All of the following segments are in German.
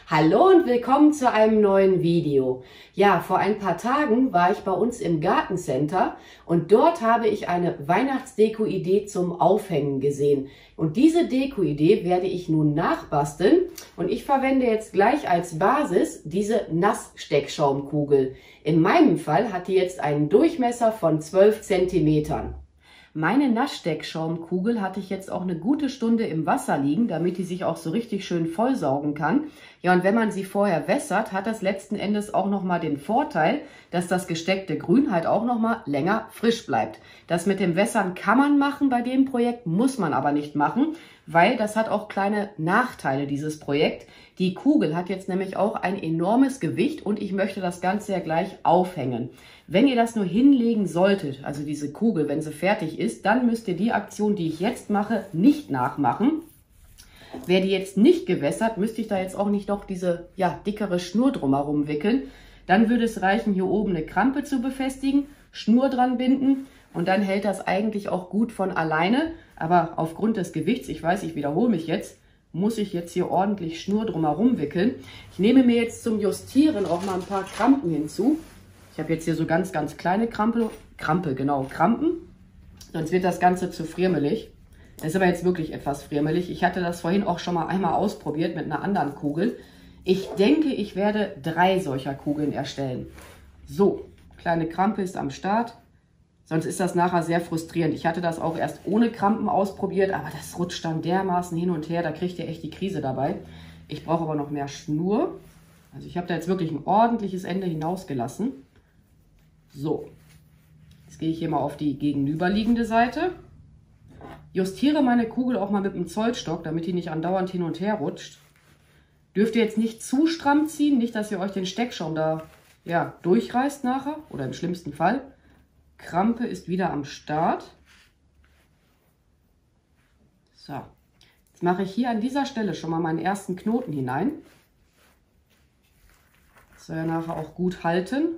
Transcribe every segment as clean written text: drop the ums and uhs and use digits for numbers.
Hallo und willkommen zu einem neuen Video. Ja, vor ein paar Tagen war ich bei uns im Gartencenter und dort habe ich eine Weihnachtsdeko-Idee zum Aufhängen gesehen. Und diese Deko-Idee werde ich nun nachbasteln und ich verwende jetzt gleich als Basis diese Nasssteckschaumkugel. In meinem Fall hat die jetzt einen Durchmesser von 12 Zentimetern. Meine Nasssteckschaumkugel hatte ich jetzt auch eine gute Stunde im Wasser liegen, damit die sich auch so richtig schön vollsaugen kann. Ja, und wenn man sie vorher wässert, hat das letzten Endes auch nochmal den Vorteil, dass das gesteckte Grün halt auch nochmal länger frisch bleibt. Das mit dem Wässern kann man machen bei dem Projekt, muss man aber nicht machen, weil das hat auch kleine Nachteile, dieses Projekt. Die Kugel hat jetzt nämlich auch ein enormes Gewicht und ich möchte das Ganze ja gleich aufhängen. Wenn ihr das nur hinlegen solltet, also diese Kugel, wenn sie fertig ist, dann müsst ihr die Aktion, die ich jetzt mache, nicht nachmachen. Wäre die jetzt nicht gewässert, müsste ich da jetzt auch nicht noch diese dickere Schnur drumherum wickeln. Dann würde es reichen, hier oben eine Krampe zu befestigen, Schnur dran binden und dann hält das eigentlich auch gut von alleine. Aber aufgrund des Gewichts, ich weiß, ich wiederhole mich jetzt, muss ich jetzt hier ordentlich Schnur drumherum wickeln. Ich nehme mir jetzt zum Justieren auch mal ein paar Krampen hinzu. Ich habe jetzt hier so ganz kleine Krampen, sonst wird das Ganze zu friemelig. Das ist aber jetzt wirklich etwas friemelig. Ich hatte das vorhin auch schon mal einmal ausprobiert mit einer anderen Kugel. Ich denke, ich werde 3 solcher Kugeln erstellen. So, kleine Krampe ist am Start. Sonst ist das nachher sehr frustrierend. Ich hatte das auch erst ohne Krampen ausprobiert, aber das rutscht dann dermaßen hin und her, da kriegt ihr echt die Krise dabei. Ich brauche aber noch mehr Schnur. Also ich habe da jetzt wirklich ein ordentliches Ende hinausgelassen. So, jetzt gehe ich hier mal auf die gegenüberliegende Seite. Justiere meine Kugel auch mal mit dem Zollstock, damit die nicht andauernd hin und her rutscht. Dürft ihr jetzt nicht zu stramm ziehen, nicht, dass ihr euch den Steckschaum da durchreißt nachher oder im schlimmsten Fall. Krampe ist wieder am Start. So, jetzt mache ich hier an dieser Stelle schon mal meinen ersten Knoten hinein. Das soll ja nachher auch gut halten.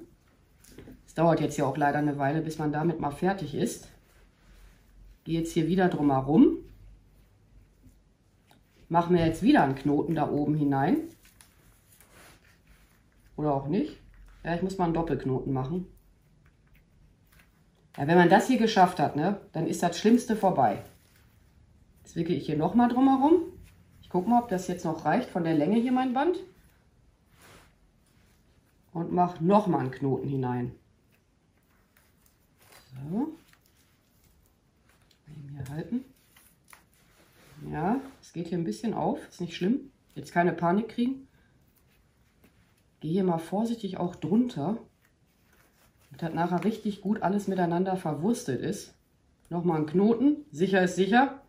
Es dauert jetzt ja auch leider eine Weile, bis man damit mal fertig ist. Gehe jetzt hier wieder drum herum. Mache mir jetzt wieder einen Knoten da oben hinein. Oder auch nicht. Ja, ich muss mal einen Doppelknoten machen. Ja, wenn man das hier geschafft hat, ne, dann ist das Schlimmste vorbei. Jetzt wickel ich hier nochmal drum herum. Ich gucke mal, ob das jetzt noch reicht von der Länge hier mein Band. Und mache nochmal einen Knoten hinein. So. Hier halten. Ja, es geht hier ein bisschen auf, ist nicht schlimm. Jetzt keine Panik kriegen. Gehe hier mal vorsichtig auch drunter, damit das nachher richtig gut alles miteinander verwurstet ist. Nochmal einen Knoten, sicher ist sicher.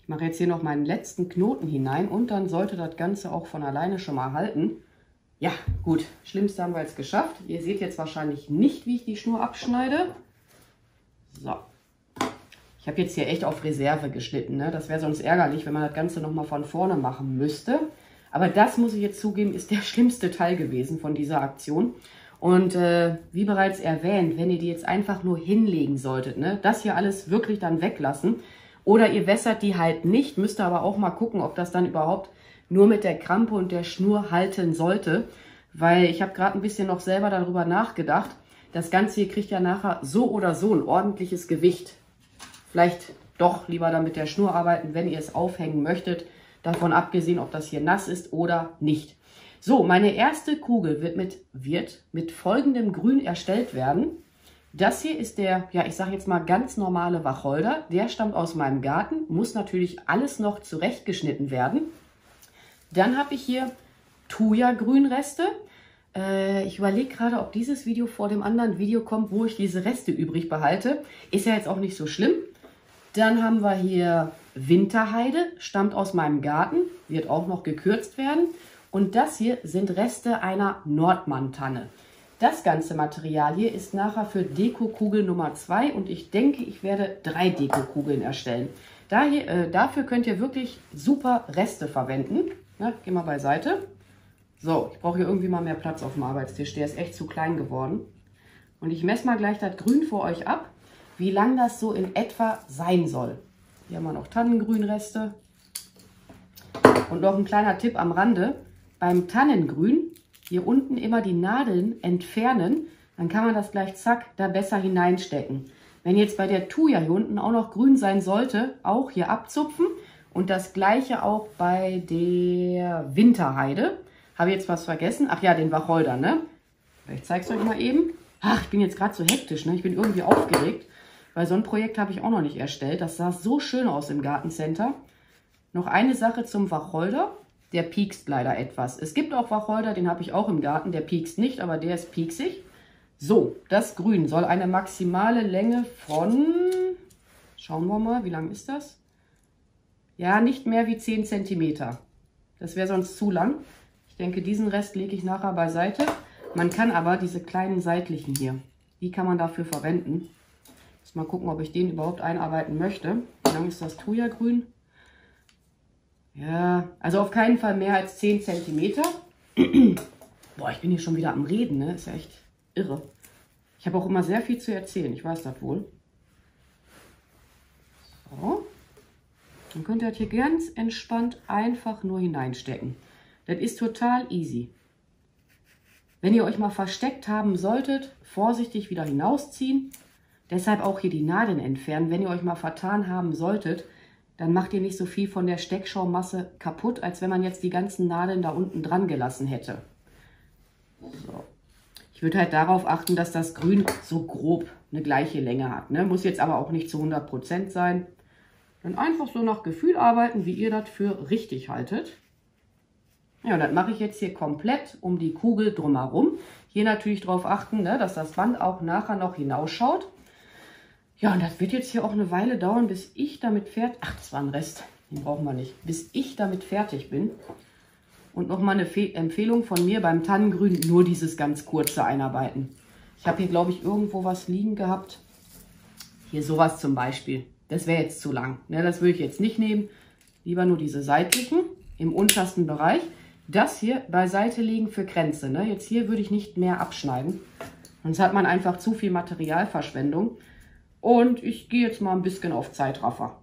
Ich mache jetzt hier noch meinen letzten Knoten hinein und dann sollte das Ganze auch von alleine schon mal halten. Ja, gut, Schlimmste haben wir jetzt geschafft. Ihr seht jetzt wahrscheinlich nicht, wie ich die Schnur abschneide. So, ich habe jetzt hier echt auf Reserve geschnitten, ne? Das wäre sonst ärgerlich, wenn man das Ganze nochmal von vorne machen müsste. Aber das, muss ich jetzt zugeben, ist der schlimmste Teil gewesen von dieser Aktion. Und wie bereits erwähnt, wenn ihr die jetzt einfach nur hinlegen solltet, ne? Das hier alles wirklich dann weglassen. Oder ihr wässert die halt nicht, müsst ihr aber auch mal gucken, ob das dann überhaupt nur mit der Krampe und der Schnur halten sollte. Weil ich habe gerade ein bisschen noch selber darüber nachgedacht. Das Ganze hier kriegt ja nachher so oder so ein ordentliches Gewicht. Vielleicht doch lieber dann mit der Schnur arbeiten, wenn ihr es aufhängen möchtet. Davon abgesehen, ob das hier nass ist oder nicht. So, meine erste Kugel wird mit folgendem Grün erstellt werden. Das hier ist der, ich sage jetzt mal ganz normale Wacholder. Der stammt aus meinem Garten, muss natürlich alles noch zurechtgeschnitten werden. Dann habe ich hier Thuja-Grünreste. Ich überlege gerade, ob dieses Video vor dem anderen Video kommt, wo ich diese Reste übrig behalte. Ist ja jetzt auch nicht so schlimm. Dann haben wir hier Winterheide, stammt aus meinem Garten, wird auch noch gekürzt werden. Und das hier sind Reste einer Nordmann-Tanne. Das ganze Material hier ist nachher für Dekokugel Nummer 2 und ich denke, ich werde 3 Dekokugeln erstellen. Dafür könnt ihr wirklich super Reste verwenden. Na, geh mal beiseite. So, ich brauche hier irgendwie mal mehr Platz auf dem Arbeitstisch. Der ist echt zu klein geworden. Und ich messe mal gleich das Grün für euch ab, wie lang das so in etwa sein soll. Hier haben wir noch Tannengrünreste. Und noch ein kleiner Tipp am Rande. Beim Tannengrün hier unten immer die Nadeln entfernen. Dann kann man das gleich zack da besser hineinstecken. Wenn jetzt bei der Thuja hier unten auch noch grün sein sollte, auch hier abzupfen. Und das gleiche auch bei der Winterheide. Habe ich jetzt was vergessen? Ach ja, den Wacholder, ne? Ich zeige es euch mal eben. Ach, ich bin jetzt gerade so hektisch, ne? Ich bin irgendwie aufgeregt, weil so ein Projekt habe ich auch noch nicht erstellt. Das sah so schön aus im Gartencenter. Noch eine Sache zum Wacholder. Der piekst leider etwas. Es gibt auch Wacholder, den habe ich auch im Garten. Der piekst nicht, aber der ist pieksig. So, das Grün soll eine maximale Länge von... Schauen wir mal, wie lang ist das? Ja, nicht mehr wie 10 cm. Das wäre sonst zu lang. Ich denke, diesen Rest lege ich nachher beiseite. Man kann aber diese kleinen seitlichen hier, die kann man dafür verwenden. Jetzt mal gucken, ob ich den überhaupt einarbeiten möchte. Wie lang ist das Thuja-Grün? Ja, also auf keinen Fall mehr als 10 cm. Boah, ich bin hier schon wieder am Reden, ne? Ist ja echt irre. Ich habe auch immer sehr viel zu erzählen, ich weiß das wohl. So. Dann könnt ihr das hier ganz entspannt einfach nur hineinstecken. Das ist total easy. Wenn ihr euch mal versteckt haben solltet, vorsichtig wieder hinausziehen. Deshalb auch hier die Nadeln entfernen. Wenn ihr euch mal vertan haben solltet, dann macht ihr nicht so viel von der Steckschaumasse kaputt, als wenn man jetzt die ganzen Nadeln da unten dran gelassen hätte. So. Ich würde halt darauf achten, dass das Grün so grob eine gleiche Länge hat. Ne? Muss jetzt aber auch nicht zu 100% sein. Dann einfach so nach Gefühl arbeiten, wie ihr das für richtig haltet. Ja, und das mache ich jetzt hier komplett um die Kugel drumherum. Hier natürlich darauf achten, ne, dass das Band auch nachher noch hinausschaut. Ja, und das wird jetzt hier auch eine Weile dauern, bis ich damit fertig... Ach, das war ein Rest, den brauchen wir nicht. Bis ich damit fertig bin. Und nochmal eine Empfehlung von mir beim Tannengrün, nur dieses ganz kurze Einarbeiten. Ich habe hier, glaube ich, irgendwo was liegen gehabt. Hier sowas zum Beispiel. Das wäre jetzt zu lang. Ne, das würde ich jetzt nicht nehmen. Lieber nur diese seitlichen im untersten Bereich. Das hier beiseite legen für Kränze. Ne? Jetzt hier würde ich nicht mehr abschneiden. Sonst hat man einfach zu viel Materialverschwendung. Und ich gehe jetzt mal ein bisschen auf Zeitraffer.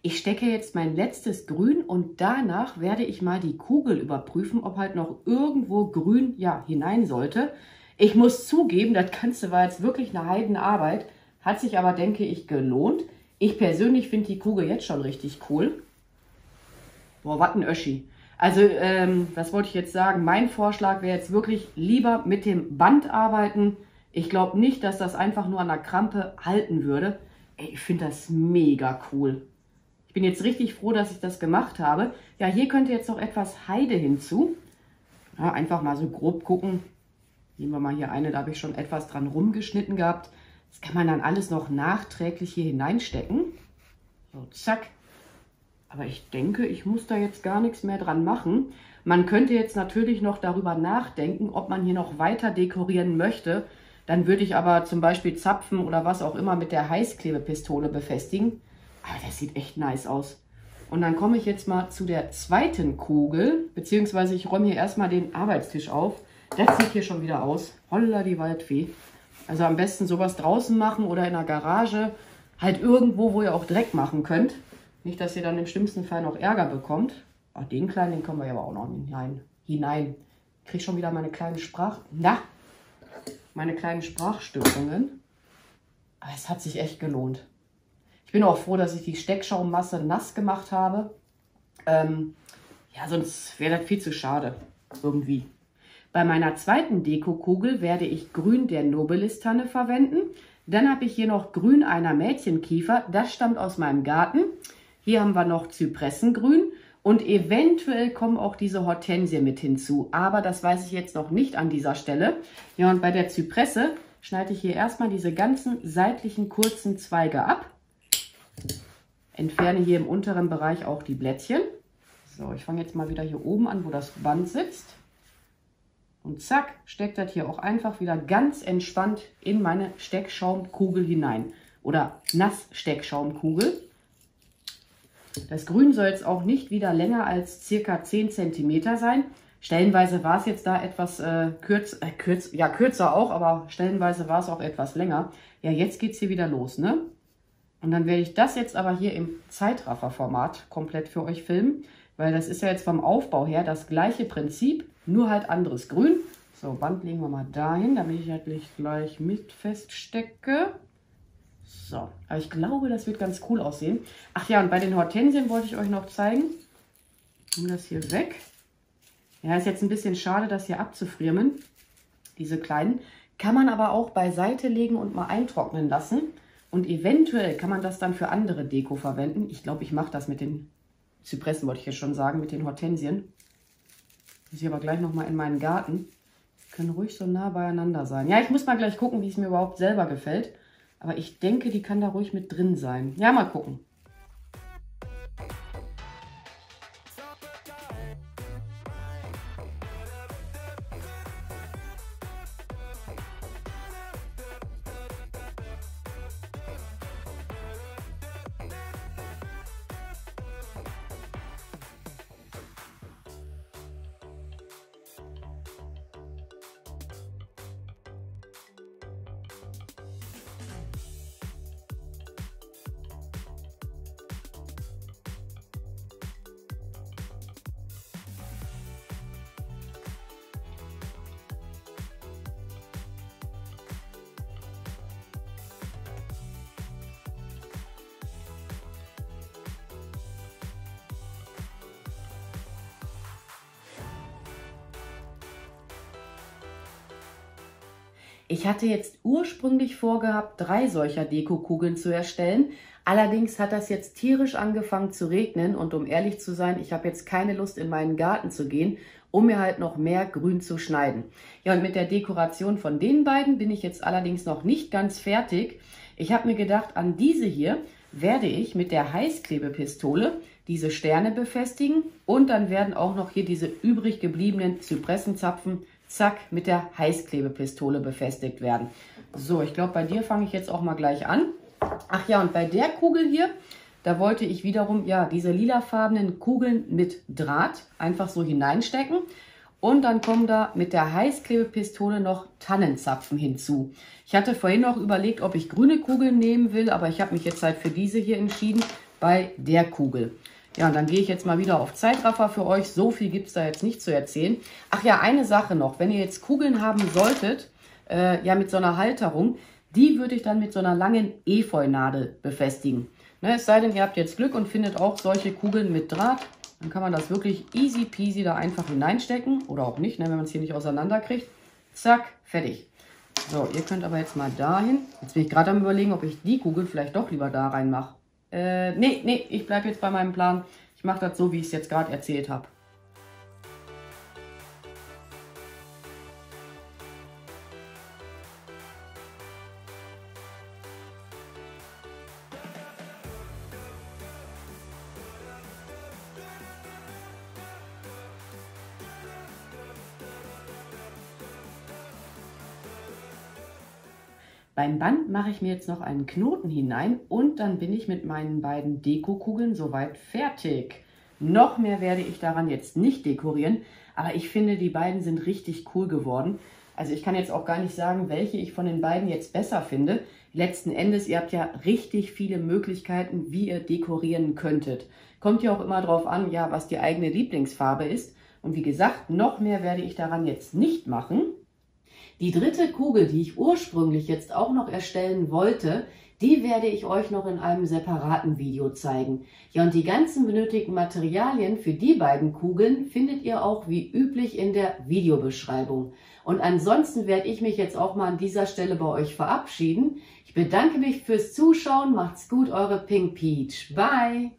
Ich stecke jetzt mein letztes Grün und danach werde ich mal die Kugel überprüfen, ob halt noch irgendwo Grün hinein sollte. Ich muss zugeben, das Ganze war jetzt wirklich eine Heidenarbeit, hat sich aber, denke ich, gelohnt. Ich persönlich finde die Kugel jetzt schon richtig cool. Boah, was ein Öschi. Also, was wollte ich jetzt sagen? Mein Vorschlag wäre jetzt wirklich lieber mit dem Band arbeiten. Ich glaube nicht, dass das einfach nur an der Krampe halten würde. Ey, ich finde das mega cool. Ich bin jetzt richtig froh, dass ich das gemacht habe. Ja, hier könnte jetzt noch etwas Heide hinzu. Ja, einfach mal so grob gucken. Nehmen wir mal hier eine, da habe ich schon etwas dran rumgeschnitten gehabt. Das kann man dann alles noch nachträglich hier hineinstecken. So, zack. Aber ich denke, ich muss da jetzt gar nichts mehr dran machen. Man könnte jetzt natürlich noch darüber nachdenken, ob man hier noch weiter dekorieren möchte. Dann würde ich aber zum Beispiel Zapfen oder was auch immer mit der Heißklebepistole befestigen. Aber das sieht echt nice aus. Und dann komme ich jetzt mal zu der zweiten Kugel, beziehungsweise ich räume hier erstmal den Arbeitstisch auf. Das sieht hier schon wieder aus. Holla die Waldfee. Also am besten sowas draußen machen oder in der Garage. Halt irgendwo, wo ihr auch Dreck machen könnt. Nicht, dass ihr dann im schlimmsten Fall noch Ärger bekommt. Oh, den kleinen, den können wir ja aber auch noch hinein. Ich kriege schon wieder meine kleinen Sprachstörungen. Aber es hat sich echt gelohnt. Ich bin auch froh, dass ich die Steckschaumasse nass gemacht habe. Ja, sonst wäre das viel zu schade irgendwie. Bei meiner zweiten Dekokugel werde ich Grün der Nobilis-Tanne verwenden. Dann habe ich hier noch Grün einer Mädchenkiefer. Das stammt aus meinem Garten. Hier haben wir noch Zypressengrün. Und eventuell kommen auch diese Hortensie mit hinzu. Aber das weiß ich jetzt noch nicht an dieser Stelle. Ja, und bei der Zypresse schneide ich hier erstmal diese ganzen seitlichen kurzen Zweige ab. Entferne hier im unteren Bereich auch die Blättchen. So, ich fange jetzt mal wieder hier oben an, wo das Band sitzt. Und zack, steckt das hier auch einfach wieder ganz entspannt in meine Steckschaumkugel hinein. Oder Nasssteckschaumkugel. Das Grün soll jetzt auch nicht wieder länger als circa 10 cm sein. Stellenweise war es jetzt da etwas kürzer auch, aber stellenweise war es auch etwas länger. Ja, jetzt geht es hier wieder los, ne? Und dann werde ich das jetzt aber hier im Zeitraffer-Format komplett für euch filmen. Weil das ist ja jetzt vom Aufbau her das gleiche Prinzip, nur halt anderes Grün. So, Band legen wir mal dahin, damit ich halt nicht gleich mit feststecke. So, aber ich glaube, das wird ganz cool aussehen. Ach ja, und bei den Hortensien wollte ich euch noch zeigen. Nimm das hier weg. Ja, ist jetzt ein bisschen schade, das hier abzufriemen. Diese kleinen. Kann man aber auch beiseite legen und mal eintrocknen lassen. Und eventuell kann man das dann für andere Deko verwenden. Ich glaube, ich mache das mit den Zypressen, wollte ich jetzt schon sagen, mit den Hortensien. Muss ich aber gleich nochmal in meinen Garten. Die können ruhig so nah beieinander sein. Ja, ich muss mal gleich gucken, wie es mir überhaupt selber gefällt. Aber ich denke, die kann da ruhig mit drin sein. Ja, mal gucken. Ich hatte jetzt ursprünglich vorgehabt, 3 solcher Dekokugeln zu erstellen. Allerdings hat das jetzt tierisch angefangen zu regnen und um ehrlich zu sein, ich habe jetzt keine Lust, in meinen Garten zu gehen, um mir halt noch mehr Grün zu schneiden. Ja, und mit der Dekoration von den beiden bin ich jetzt allerdings noch nicht ganz fertig. Ich habe mir gedacht, an diese hier werde ich mit der Heißklebepistole diese Sterne befestigen und dann werden auch noch hier diese übrig gebliebenen Zypressenzapfen zack, mit der Heißklebepistole befestigt werden. So, ich glaube, bei dir fange ich jetzt auch mal gleich an. Ach ja, und bei der Kugel hier, da wollte ich wiederum ja diese lilafarbenen Kugeln mit Draht einfach so hineinstecken. Und dann kommen da mit der Heißklebepistole noch Tannenzapfen hinzu. Ich hatte vorhin noch überlegt, ob ich grüne Kugeln nehmen will, aber ich habe mich jetzt halt für diese hier entschieden, bei der Kugel. Ja, und dann gehe ich jetzt mal wieder auf Zeitraffer für euch. So viel gibt es da jetzt nicht zu erzählen. Ach ja, eine Sache noch. Wenn ihr jetzt Kugeln haben solltet, ja mit so einer Halterung, die würde ich dann mit so einer langen Efeunadel befestigen. Ne, es sei denn, ihr habt jetzt Glück und findet auch solche Kugeln mit Draht. Dann kann man das wirklich easy peasy da einfach hineinstecken. Oder auch nicht, ne, wenn man es hier nicht auseinander kriegt. Zack, fertig. So, ihr könnt aber jetzt mal dahin. Jetzt bin ich gerade am Überlegen, ob ich die Kugel vielleicht doch lieber da reinmache. Nee, ich bleibe jetzt bei meinem Plan. Ich mache das so, wie ich es jetzt gerade erzählt habe. Beim Band mache ich mir jetzt noch einen Knoten hinein und dann bin ich mit meinen beiden Dekokugeln soweit fertig. Noch mehr werde ich daran jetzt nicht dekorieren, aber ich finde, die beiden sind richtig cool geworden. Also ich kann jetzt auch gar nicht sagen, welche ich von den beiden jetzt besser finde. Letzten Endes, ihr habt ja richtig viele Möglichkeiten, wie ihr dekorieren könntet. Kommt ja auch immer drauf an, ja, was die eigene Lieblingsfarbe ist. Und wie gesagt, noch mehr werde ich daran jetzt nicht machen. Die dritte Kugel, die ich ursprünglich jetzt auch noch erstellen wollte, Die werde ich euch noch in einem separaten Video zeigen. Ja, und die ganzen benötigten Materialien für die beiden Kugeln findet ihr auch wie üblich in der Videobeschreibung. Und ansonsten werde ich mich jetzt auch mal an dieser Stelle bei euch verabschieden. Ich bedanke mich fürs Zuschauen. Macht's gut, eure Pink Peach. Bye!